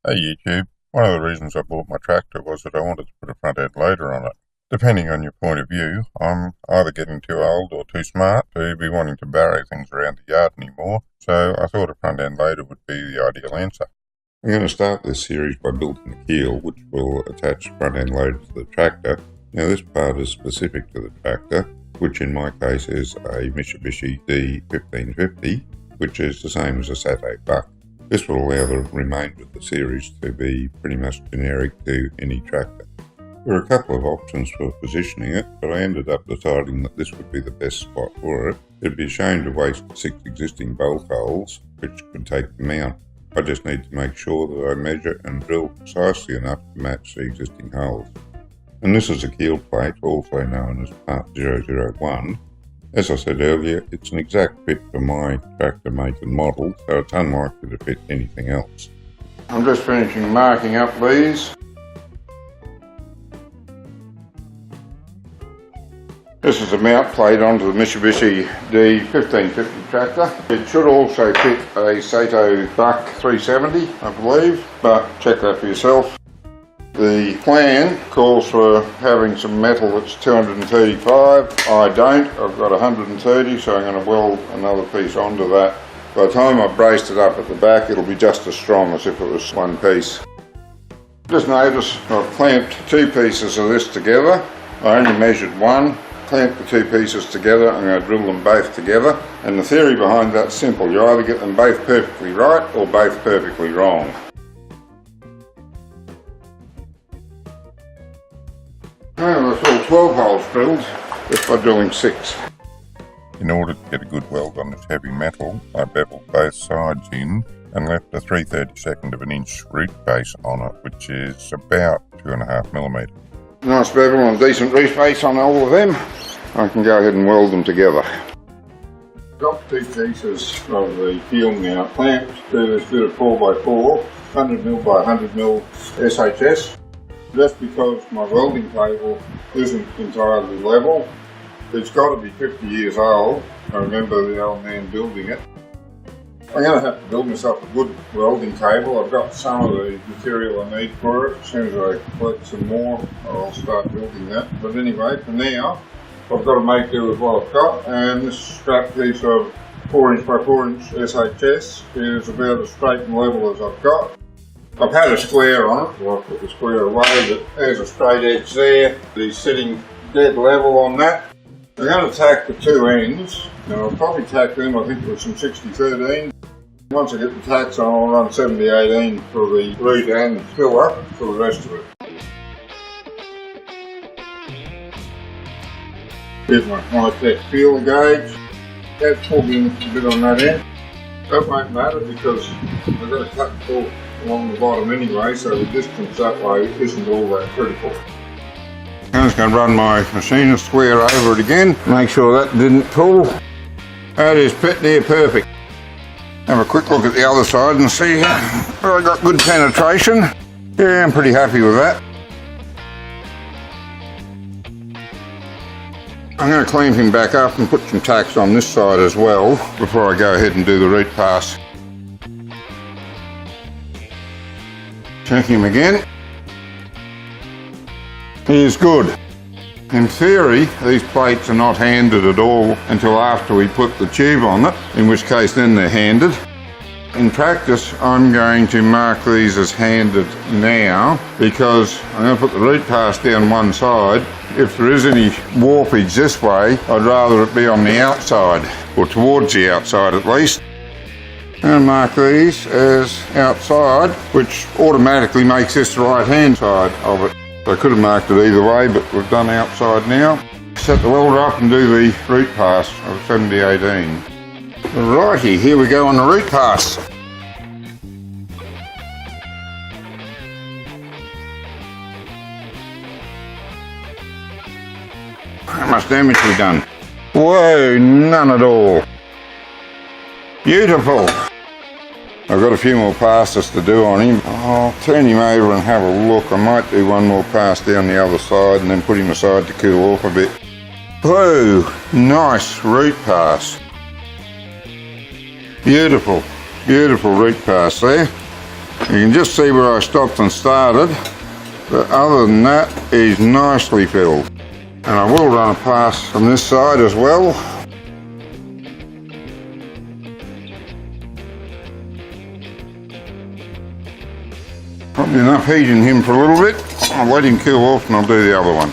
Hey YouTube, one of the reasons I bought my tractor was that I wanted to put a front end loader on it. Depending on your point of view, I'm either getting too old or too smart to be wanting to barrow things around the yard anymore, so I thought a front end loader would be the ideal answer. I'm going to start this series by building the keel, which will attach the front end loader to the tractor. Now this part is specific to the tractor, which in my case is a Mitsubishi D1550, which is the same as a Sato Buck. This will allow the remainder of the series to be pretty much generic to any tractor. There are a couple of options for positioning it, but I ended up deciding that this would be the best spot for it. It'd be a shame to waste 6 existing bolt holes, which can take them out. I just need to make sure that I measure and drill precisely enough to match the existing holes. And this is a keel plate, also known as Part 001. As I said earlier, it's an exact fit for my tractor make and model, so it's unlikely to fit anything else. I'm just finishing marking up these. This is a mount plate onto the Mitsubishi D1550 tractor. It should also fit a Sato Buck 370, I believe, but check that for yourself. The plan calls for having some metal that's 235. I don't, I've got 130, so I'm going to weld another piece onto that. By the time I've braced it up at the back, it'll be just as strong as if it was one piece. Just notice I've clamped 2 pieces of this together. I only measured one, clamped the 2 pieces together. I'm going to drill them both together. And the theory behind that's simple. You either get them both perfectly right or both perfectly wrong. Well, that's all 12 holes drilled, just by drilling 6. In order to get a good weld on this heavy metal, I beveled both sides in and left a 3/32 of an inch root base on it, which is about 2.5mm. Nice bevel and decent root base on all of them. I can go ahead and weld them together. Got 2 pieces of the keel now clamped to this bit of 4x4, 100mm by 100mm SHS. Just because my welding table isn't entirely level. It's got to be 50 years old. I remember the old man building it. I'm going to have to build myself a good welding table. I've got some of the material I need for it. As soon as I collect some more, I'll start building that. But anyway, for now, I've got to make do with what I've got. And this scrap piece of 4" by 4" SHS is about as straight and level as I've got. I've had a square on it, so I'll put the square away, but there's a straight edge there. He's sitting dead level on that. I'm going to tack the 2 ends, and I'll probably tack them, I think, with some 60-13. Once I get the tacks on, I'll run 70-18 for the root and pillar for the rest of it. Here's my high-tech feeler gauge. That's holding a bit on that end. That won't matter because I've got to cut the bolt along the bottom anyway, so the distance that way isn't all that critical. I'm just going to run my machinist square over it again, make sure that didn't pull. That is near perfect. Have a quick look at the other side and see where I got good penetration. Yeah, I'm pretty happy with that. I'm going to clean him back up and put some tacks on this side as well before I go ahead and do the root pass. Check him again. He is good. In theory, these plates are not handed at all until after we put the tube on it, in which case then they're handed. In practice, I'm going to mark these as handed now because I'm going to put the root pass down one side. If there is any warpage this way, I'd rather it be on the outside, or towards the outside at least. And mark these as outside, which automatically makes this the right hand side of it. I could have marked it either way, but we've done outside now. Set the welder up and do the root pass of 70-18. Righty, here we go on the root pass. How much damage have we done? Whoa, none at all. Beautiful. I've got a few more passes to do on him. I'll turn him over and have a look. I might do one more pass down the other side and then put him aside to cool off a bit. Whoa, nice root pass. Beautiful, beautiful root pass there. You can just see where I stopped and started, but other than that, he's nicely filled. And I will run a pass from this side as well. Probably enough heat in him for a little bit. I'll let him cool off and I'll do the other one.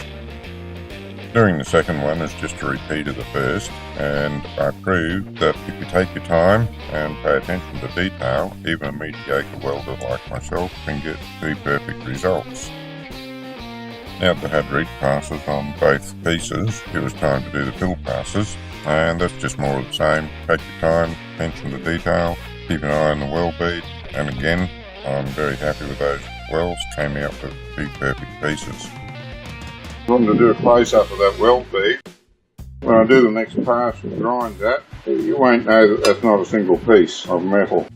Doing the second one is just a repeat of the first, and I proved that if you take your time and pay attention to detail, even a mediocre welder like myself can get two perfect results. Now that I had reed passes on both pieces, it was time to do the fill passes, and that's just more of the same. Take your time, attention to detail, keep an eye on the weld bead, and again, I'm very happy with those welds, came out with two perfect pieces. I wanted to do a close-up of that weld bead. When I do the next pass and grind that, you won't know that that's not a single piece of metal.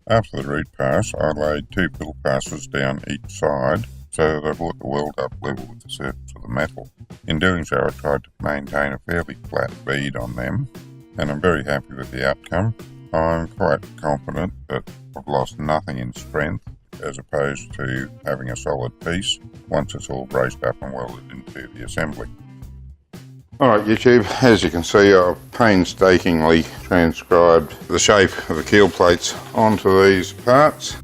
After the reed pass, I laid two fill passes down each side so that I brought the weld up level with the surface of the metal. In doing so, I tried to maintain a fairly flat bead on them, and I'm very happy with the outcome. I'm quite confident that I've lost nothing in strength as opposed to having a solid piece once it's all braced up and welded into the assembly. Alright YouTube, as you can see, I've painstakingly transcribed the shape of the keel plates onto these parts.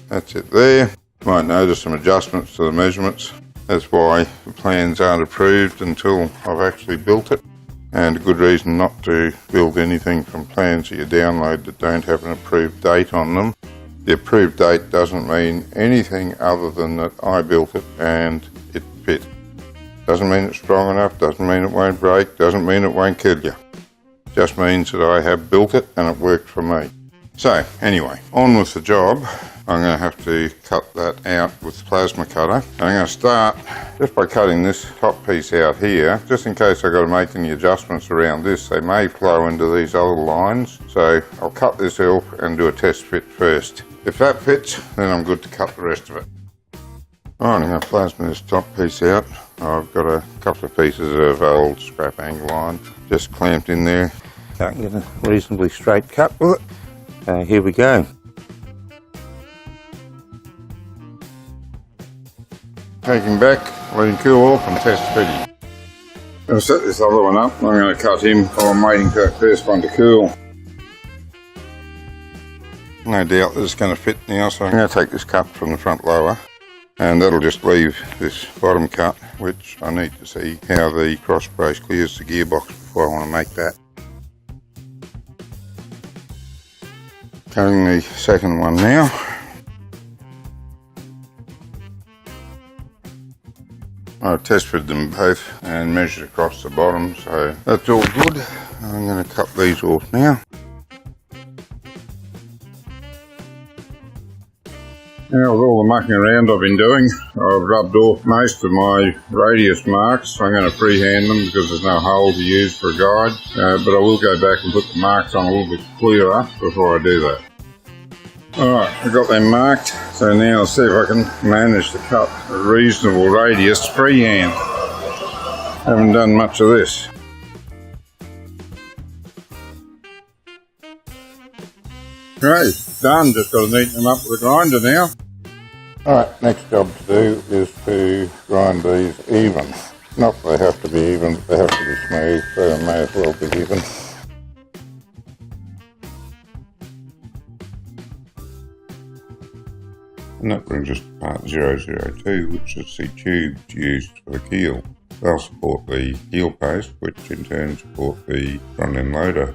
That's it there. You might notice some adjustments to the measurements. That's why the plans aren't approved until I've actually built it. And a good reason not to build anything from plans that you download that don't have an approved date on them. The approved date doesn't mean anything other than that I built it and it fit. Doesn't mean it's strong enough, doesn't mean it won't break, doesn't mean it won't kill you. Just means that I have built it and it worked for me. So anyway, on with the job. I'm going to have to cut that out with the plasma cutter. I'm going to start just by cutting this top piece out here, just in case I've got to make any adjustments around this. They may flow into these other lines, so I'll cut this off and do a test fit first. If that fits, then I'm good to cut the rest of it. Alright, I'm going to plasma this top piece out. I've got a couple of pieces of old scrap angle iron just clamped in there. I can get a reasonably straight cut with it. Here we go. Take him back, let him cool off and test fitting. I'm going to set this other one up. I'm going to cut him while I'm waiting for that first one to cool. No doubt that it's going to fit now, so I'm going to take this cut from the front lower and that'll just leave this bottom cut, which I need to see how the cross brace clears the gearbox before I want to make that. Cutting the second one now. I've test fitted them both and measured across the bottom, so that's all good. I'm going to cut these off now. Now with all the mucking around I've been doing, I've rubbed off most of my radius marks. I'm going to freehand them because there's no hole to use for a guide, but I will go back and put the marks on a little bit clearer before I do that. Alright, I've got them marked, so now I'll see if I can manage to cut a reasonable radius freehand. Haven't done much of this. Great, done, just got to neaten them up with a grinder now. Alright, next job to do is to grind these even. Not that they have to be even, but they have to be smooth, so they may as well be even. And that brings us to part 002, which is the tubes used for the keel. They'll support the keel post, which in turn support the front end loader.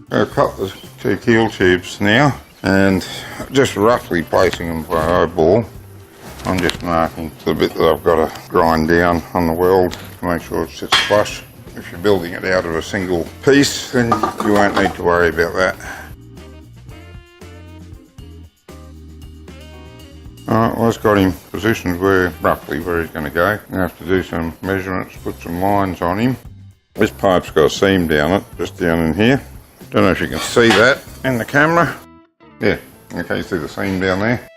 I've cut the two keel tubes now, and just roughly placing them by eyeball. I'm just marking the bit that I've got to grind down on the weld to make sure it sits flush. If you're building it out of a single piece, then you won't need to worry about that. Alright, well, it's got him positioned roughly where he's going to go. I'm going to have to do some measurements, put some lines on him. This pipe's got a seam down it, just down in here. Don't know if you can see that in the camera. Yeah, okay, you see the seam down there?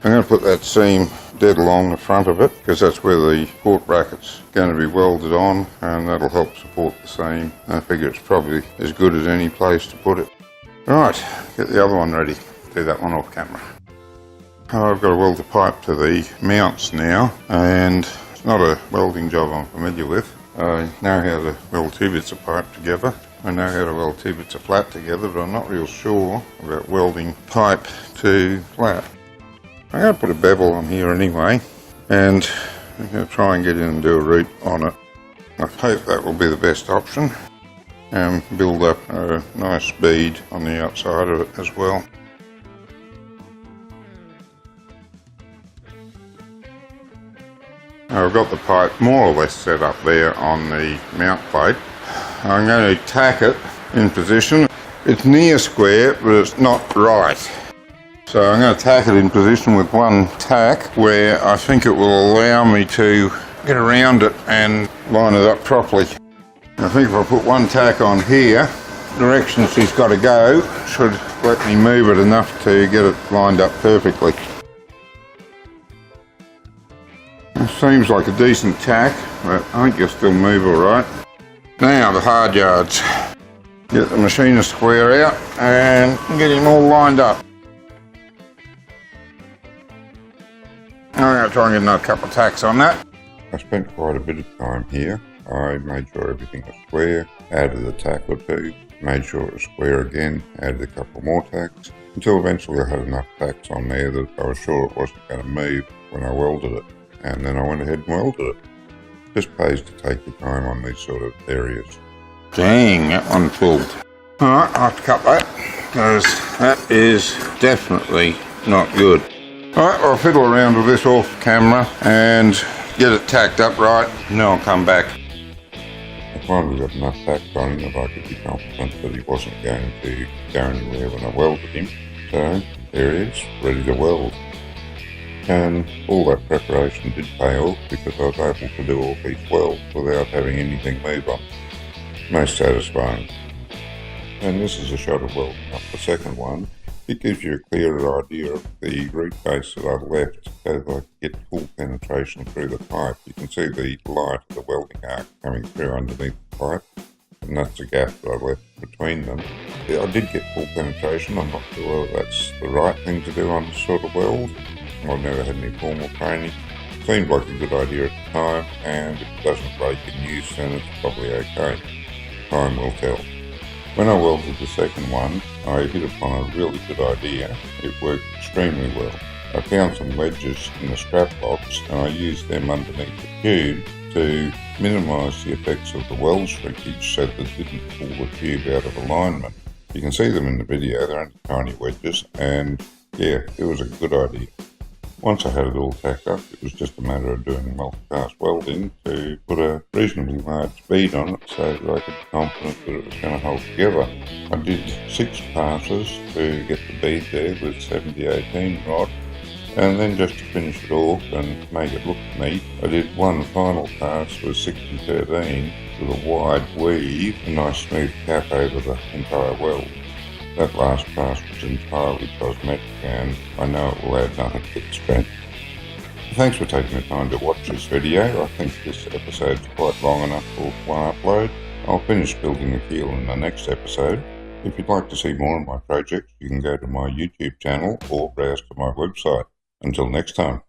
I'm going to put that seam dead along the front of it because that's where the port bracket's going to be welded on, and that'll help support the seam. I figure it's probably as good as any place to put it. Right, get the other one ready. do that one off camera. I've got to weld the pipe to the mounts now, and it's not a welding job I'm familiar with. I know how to weld two bits of pipe together. I know how to weld two bits of flat together, but I'm not real sure about welding pipe to flat. I'm going to put a bevel on here anyway, and I'm going to try and get in and do a root on it. I hope that will be the best option, and build up a nice bead on the outside of it as well. I've got the pipe more or less set up there on the mount plate. I'm going to tack it in position. It's near square, but it's not right. So I'm going to tack it in position with one tack where I think it will allow me to get around it and line it up properly. I think if I put one tack on here, the direction she's got to go should let me move it enough to get it lined up perfectly. It seems like a decent tack, but I think you'll still move alright. Now the hard yards. Get the machinist square out and get him all lined up. I'm going to try and get another couple of tacks on that. I spent quite a bit of time here. I made sure everything was square, added a tack or two, made sure it was square again, added a couple more tacks, until eventually I had enough tacks on there that I was sure it wasn't going to move when I welded it. And then I went ahead and welded it. Just pays to take your time on these sort of areas. Dang, that one pulled. Alright, I'll have to cut that, because that is definitely not good. Alright, I'll fiddle around with this off camera and get it tacked up right, and then I'll come back. I finally got enough tacked on him that I could be confident that he wasn't going to go anywhere when I welded him. So, there he is, ready to weld. And all that preparation did pay off because I was able to do all these welds without having anything move on. Most satisfying. And this is a shot of welding up the second one. It gives you a clearer idea of the root base that I left so that I could get full penetration through the pipe. You can see the light of the welding arc coming through underneath the pipe, and that's the gap that I left between them. I did get full penetration. I'm not sure whether that's the right thing to do on this sort of weld. I've never had any formal training. Seemed like a good idea at the time, and if it doesn't break in use, then it's probably okay. Time will tell. When I welded the second one, I hit upon a really good idea. It worked extremely well. I found some wedges in the scrap box, and I used them underneath the tube to minimise the effects of the weld shrinkage so that it didn't pull the tube out of alignment. You can see them in the video, they're only tiny wedges, and yeah, it was a good idea. Once I had it all tacked up, it was just a matter of doing multi-pass welding to put a reasonably large bead on it so that I could be confident that it was going to hold together. I did 6 passes to get the bead there with 70-18 rod, and then just to finish it off and make it look neat, I did one final pass with 60-13 with a wide weave, a nice smooth cap over the entire weld. That last pass was entirely cosmetic, and I know it will add nothing to the strength. Thanks for taking the time to watch this video. I think this episode's quite long enough for one upload. I'll finish building the keel in the next episode. If you'd like to see more of my projects, you can go to my YouTube channel or browse to my website. Until next time.